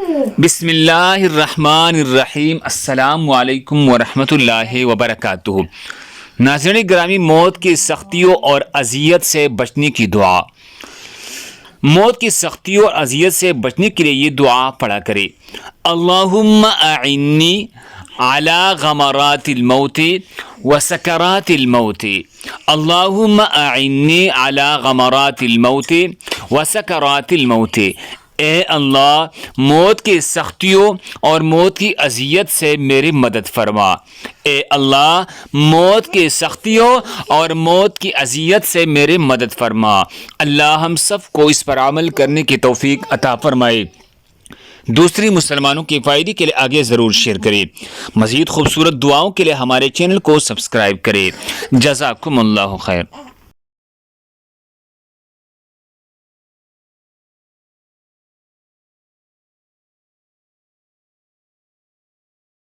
بسم اللہ الرحمن الرحیم۔ السلام علیکم ورحمۃ اللہ وبرکاتہ۔ ناظرین گرامی، موت کی سختیوں اور اذیت سے بچنے کی دعا۔ موت کی سختیوں اور اذیت سے بچنے کے لیے یہ دعا پڑھا کرے: اللہم اعنی علی غمرات الموت وسکرات الموت۔ اللہم اعنی علی غمرات الموت وسکرات الموت۔ اے اللہ، موت کی سختیوں اور موت کی اذیت سے میری مدد فرما۔ اے اللہ، موت کی سختیوں اور موت کی اذیت سے میری مدد فرما۔ اللہ ہم سب کو اس پر عمل کرنے کی توفیق عطا فرمائے۔ دوسری مسلمانوں کے فائدے کے لیے آگے ضرور شیئر کریں۔ مزید خوبصورت دعاؤں کے لیے ہمارے چینل کو سبسکرائب کریں۔ جزاکم اللہ خیر۔